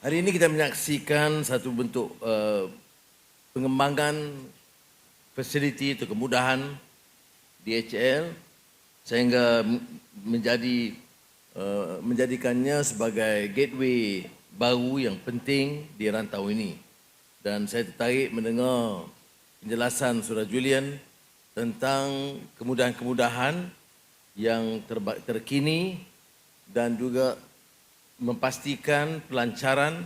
Hari ini kita menyaksikan satu bentuk pengembangan fasiliti atau kemudahan DHL sehingga menjadikannya sebagai gateway baru yang penting di rantau ini. Dan saya tertarik mendengar penjelasan Saudara Julian tentang kemudahan-kemudahan yang terkini dan juga memastikan pelancaran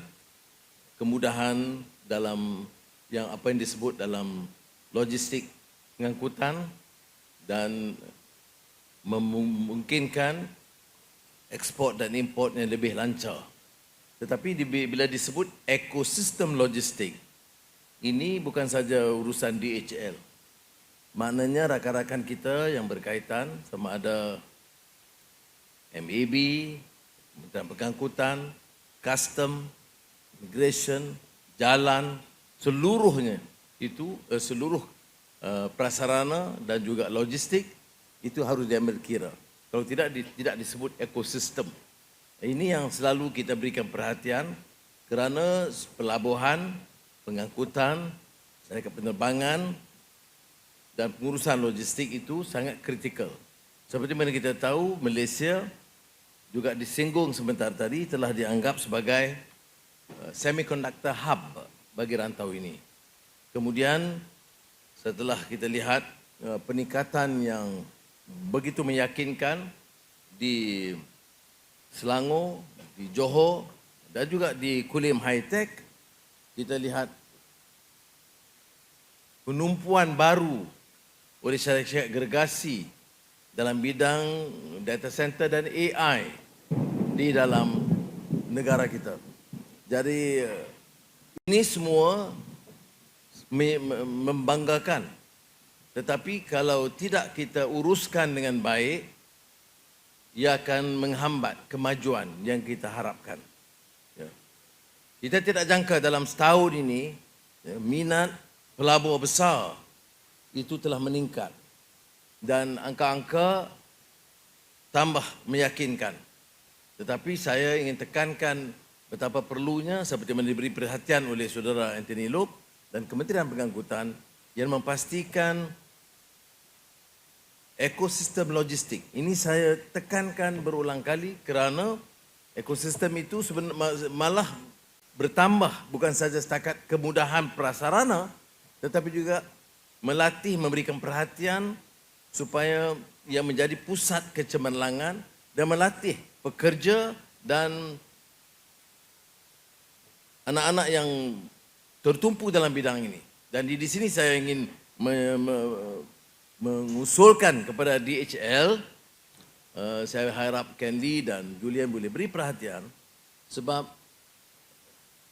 kemudahan dalam yang disebut dalam logistik pengangkutan dan memungkinkan ekspor dan import yang lebih lancar. Tetapi bila disebut ekosistem logistik, ini bukan saja urusan DHL. Maknanya rakan-rakan kita yang berkaitan sama ada MAB, Kementerian Pengangkutan, Custom, Immigration, Jalan, seluruhnya itu seluruh prasarana dan juga logistik itu harus diambil kira. Kalau tidak disebut ekosistem. Ini yang selalu kita berikan perhatian kerana pelabuhan, pengangkutan, syarikat penerbangan dan pengurusan logistik itu sangat kritikal. Seperti mana kita tahu, Malaysia juga disinggung sebentar tadi telah dianggap sebagai semiconductor hub bagi rantau ini. Kemudian setelah kita lihat peningkatan yang begitu meyakinkan di Selangor, di Johor dan juga di Kulim High Tech, kita lihat penumpuan baru oleh syarikat gergasi dalam bidang data center dan AI di dalam negara kita. Jadi ini semua membanggakan. Tetapi kalau tidak kita uruskan dengan baik, ia akan menghambat kemajuan yang kita harapkan. Kita tidak jangka dalam setahun ini minat pelabur besar itu telah meningkat dan angka-angka tambah meyakinkan. Tetapi saya ingin tekankan betapa perlunya seperti yang diberi perhatian oleh Saudara Anthony Loke dan Kementerian Pengangkutan yang memastikan ekosistem logistik. Ini saya tekankan berulang kali kerana ekosistem itu malah bertambah bukan saja setakat kemudahan prasarana tetapi juga melatih memberikan perhatian supaya ia menjadi pusat kecemerlangan dan melatih pekerja dan anak-anak yang tertumpu dalam bidang ini. Dan di sini saya ingin mengusulkan kepada DHL, saya harap Ken Lee dan Julian boleh beri perhatian sebab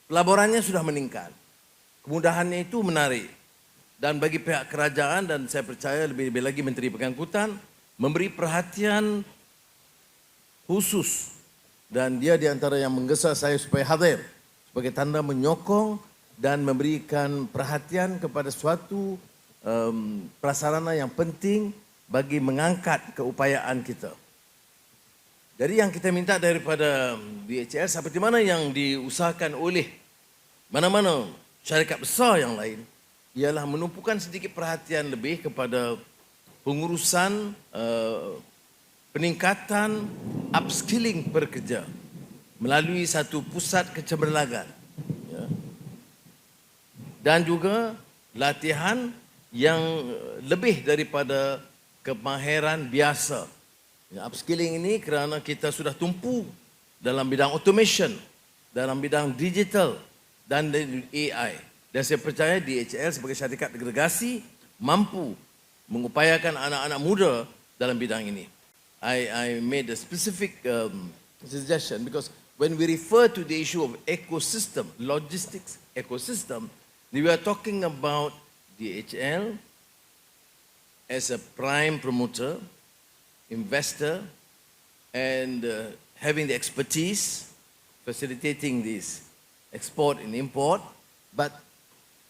pelaburannya sudah meningkat. Kemudahannya itu menarik. Dan bagi pihak kerajaan dan saya percaya lebih lagi Menteri Pengangkutan memberi perhatian khusus dan dia di antara yang menggesa saya supaya hadir sebagai tanda menyokong dan memberikan perhatian kepada suatu prasarana yang penting bagi mengangkat keupayaan kita. Jadi yang kita minta daripada DHL seperti mana yang diusahakan oleh mana-mana syarikat besar yang lain ialah menumpukan sedikit perhatian lebih kepada pengurusan peningkatan upskilling pekerja melalui satu pusat kecemerlangan dan juga latihan yang lebih daripada kemahiran biasa. Upskilling ini kerana kita sudah tumpu dalam bidang automation, dalam bidang digital dan AI. Dan saya percaya DHL sebagai syarikat gergasi mampu mengupayakan anak-anak muda dalam bidang ini. I made a specific suggestion because when we refer to the issue of ecosystem, logistics ecosystem, we are talking about DHL as a prime promoter, investor, and having the expertise, facilitating this export and import. But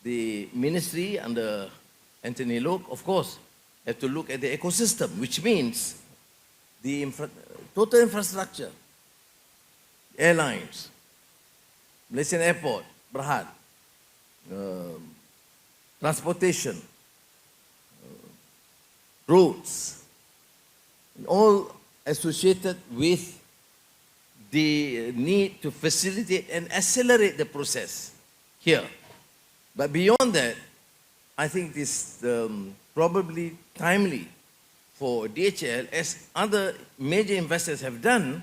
the ministry under Anthony Loke, of course, have to look at the ecosystem, which means the total infrastructure, airlines, Malaysian Airport, Berhad, transportation, roads, all associated with the need to facilitate and accelerate the process here. But beyond that, I think this probably timely for DHL, as other major investors have done,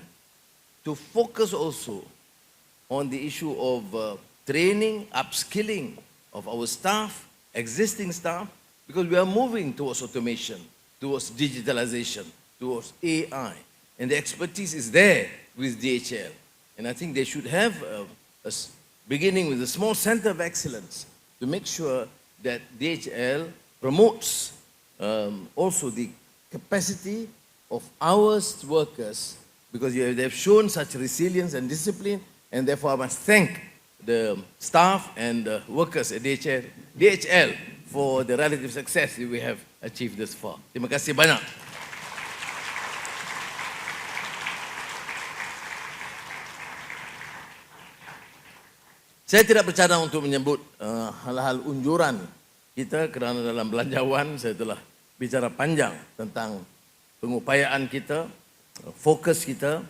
to focus also on the issue of training, upskilling of our staff, existing staff, because we are moving towards automation, towards digitalization, towards AI. And the expertise is there with DHL. And I think they should have beginning with a small center of excellence to make sure that DHL promotes also the capacity of our workers, because they've shown such resilience and discipline, and therefore I must thank the staff and the workers at DHL for the relative success that we have achieved thus far. Terima kasih banyak. Saya tidak bercadang untuk menyebut hal-hal unjuran kita, kerana dalam belanjawan saya telah bicara panjang tentang pengupayaan kita, fokus kita,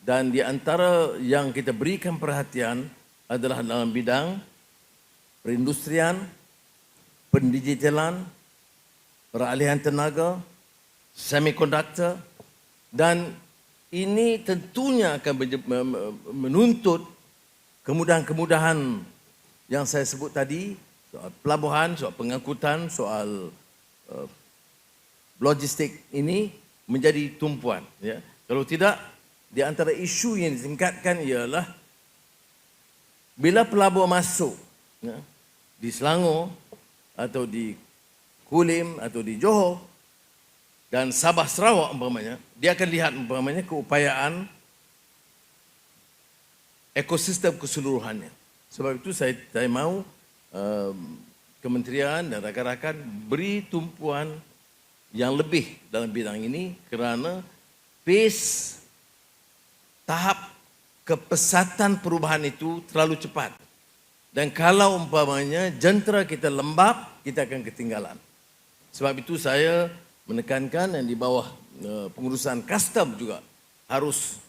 dan di antara yang kita berikan perhatian adalah dalam bidang perindustrian, pendigitalan, peralihan tenaga, semikonduktor, dan ini tentunya akan menuntut kemudahan-kemudahan yang saya sebut tadi, soal pelabuhan, soal pengangkutan, soal logistik ini menjadi tumpuan. Ya. Kalau tidak, di antara isu yang ditingkatkan ialah bila pelabur masuk ya, di Selangor atau di Kulim atau di Johor dan Sabah Sarawak umpamanya, dia akan lihat umpamanya keupayaan ekosistem keseluruhannya. Sebab itu saya mahu kementerian dan rakan-rakan beri tumpuan yang lebih dalam bidang ini, kerana pace tahap kepesatan perubahan itu terlalu cepat. Dan kalau umpamanya jentera kita lembab, kita akan ketinggalan. Sebab itu saya menekankan yang di bawah pengurusan custom juga harus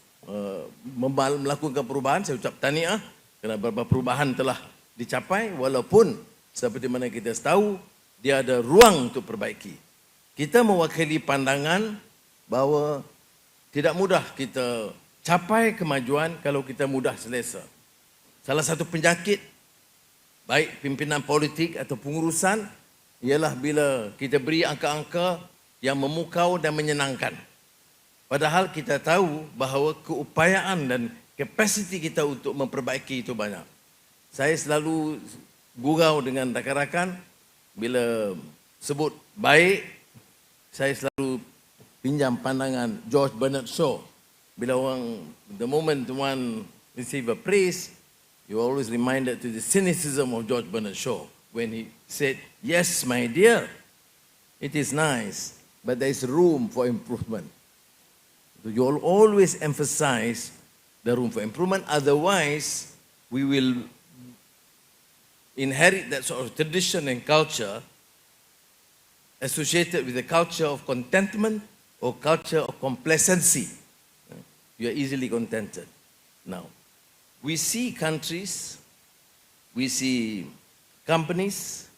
melakukan perubahan. Saya ucap tahniah kerana beberapa perubahan telah dicapai, walaupun seperti mana kita tahu dia ada ruang untuk perbaiki. Kita mewakili pandangan bahawa tidak mudah kita capai kemajuan kalau kita mudah selesa. Salah satu penyakit baik pimpinan politik atau pengurusan ialah bila kita beri angka-angka yang memukau dan menyenangkan. Padahal kita tahu bahawa keupayaan dan kapasiti kita untuk memperbaiki itu banyak. Saya selalu gurau dengan rakan-rakan bila sebut baik, saya selalu pinjam pandangan George Bernard Shaw. Bila the moment one receive a praise, you always reminded to the cynicism of George Bernard Shaw when he said, "Yes, my dear, it is nice, but there is room for improvement." You will always emphasize the room for improvement, otherwise we will inherit that sort of tradition and culture associated with the culture of contentment or culture of complacency. You are easily contented. Now, we see countries, we see companies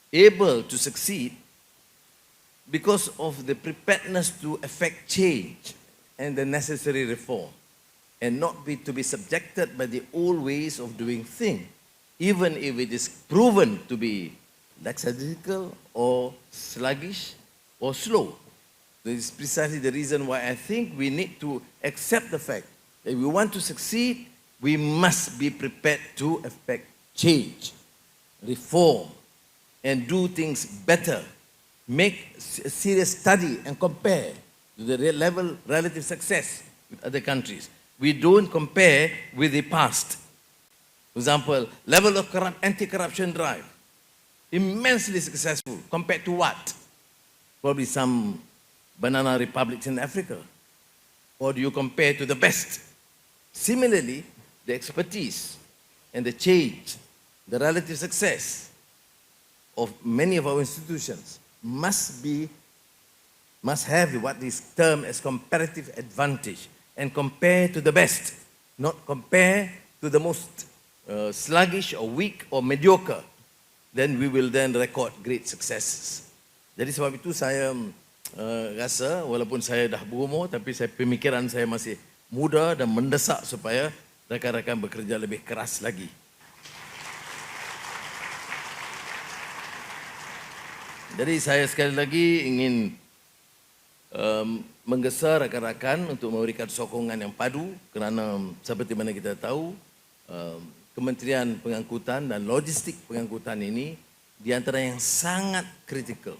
able to succeed because of the preparedness to effect change and the necessary reform, and not to be subjected by the old ways of doing things, even if it is proven to be lackadaisical or sluggish or slow. This is precisely the reason why I think we need to accept the fact that if we want to succeed, we must be prepared to effect change, reform, and do things better. Make a serious study and compare the relative success with other countries. We don't compare with the past. For example, level of anti-corruption drive, immensely successful compared to what? Probably some banana republics in Africa. Or do you compare to the best? Similarly, the expertise and the change, the relative success of many of our institutions must have what is termed as comparative advantage and compare to the best, not compare to the most sluggish or weak or mediocre. Then we will then record great successes. Jadi sebab itu saya rasa walaupun saya dah berumur tapi pemikiran saya masih muda dan mendesak supaya rakan-rakan bekerja lebih keras lagi. Jadi saya sekali lagi ingin menggesa rakan-rakan untuk memberikan sokongan yang padu kerana seperti mana kita tahu Kementerian Pengangkutan dan Logistik Pengangkutan ini di antara yang sangat kritikal.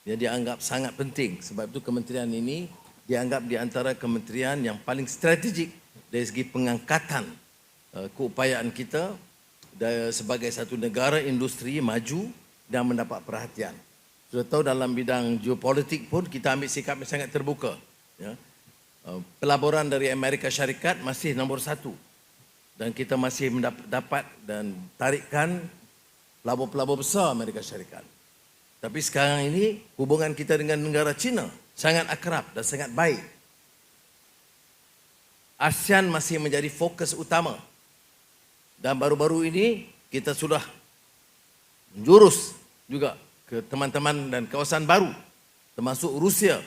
Dia dianggap sangat penting sebab itu kementerian ini dianggap di antara kementerian yang paling strategik dari segi pengangkatan keupayaan kita sebagai satu negara industri maju dan mendapat perhatian. Sudah tahu dalam bidang geopolitik pun kita ambil sikap yang sangat terbuka. Ya. Pelaburan dari Amerika Syarikat masih nombor 1 dan kita masih mendapat dan tarikan pelabur-pelabur besar Amerika Syarikat. Tapi sekarang ini hubungan kita dengan negara China sangat akrab dan sangat baik. ASEAN masih menjadi fokus utama. Dan baru-baru ini kita sudah menjurus juga ke teman-teman dan kawasan baru termasuk Rusia.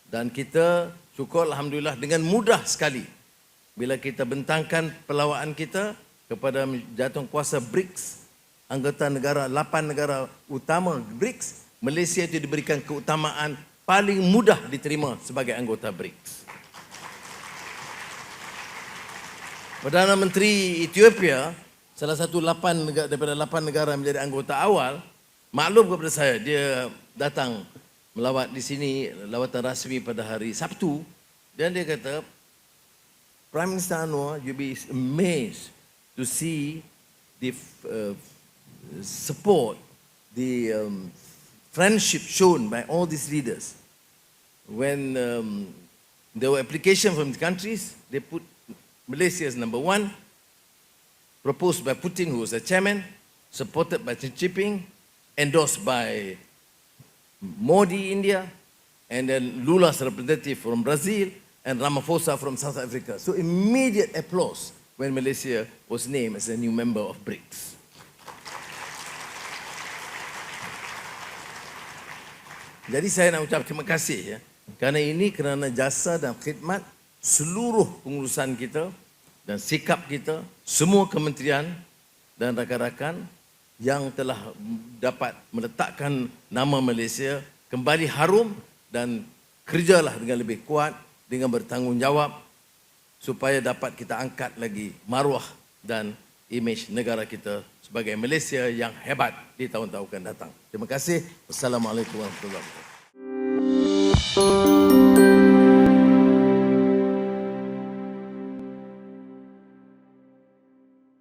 Dan kita syukur alhamdulillah dengan mudah sekali bila kita bentangkan pelawaan kita kepada jawatankuasa BRICS, anggota negara 8 negara utama BRICS, Malaysia itu diberikan keutamaan paling mudah diterima sebagai anggota BRICS. Perdana Menteri Ethiopia, salah satu daripada 8 negara menjadi anggota awal, maklum kepada saya, dia datang melawat di sini, lawatan rasmi pada hari Sabtu, dan dia kata, Prime Minister Anwar, you'll be amazed to see the support, the friendship shown by all these leaders. When there were applications from the countries, they put Malaysia as number 1, proposed by Putin, who was the chairman, supported by Xi Jinping, endorsed by Modi, India, and then Lula's representative from Brazil, and Ramaphosa from South Africa. So immediate applause when Malaysia was named as a new member of BRICS. Jadi saya nak ucap terima kasih ya, kerana jasa dan khidmat seluruh pengurusan kita dan sikap kita, semua kementerian dan rakan-rakan yang telah dapat meletakkan nama Malaysia kembali harum dan kerjalah dengan lebih kuat, dengan bertanggungjawab supaya dapat kita angkat lagi maruah dan imej negara kita sebagai Malaysia yang hebat di tahun-tahun akan datang. Terima kasih. Wassalamualaikum warahmatullahi wabarakatuh.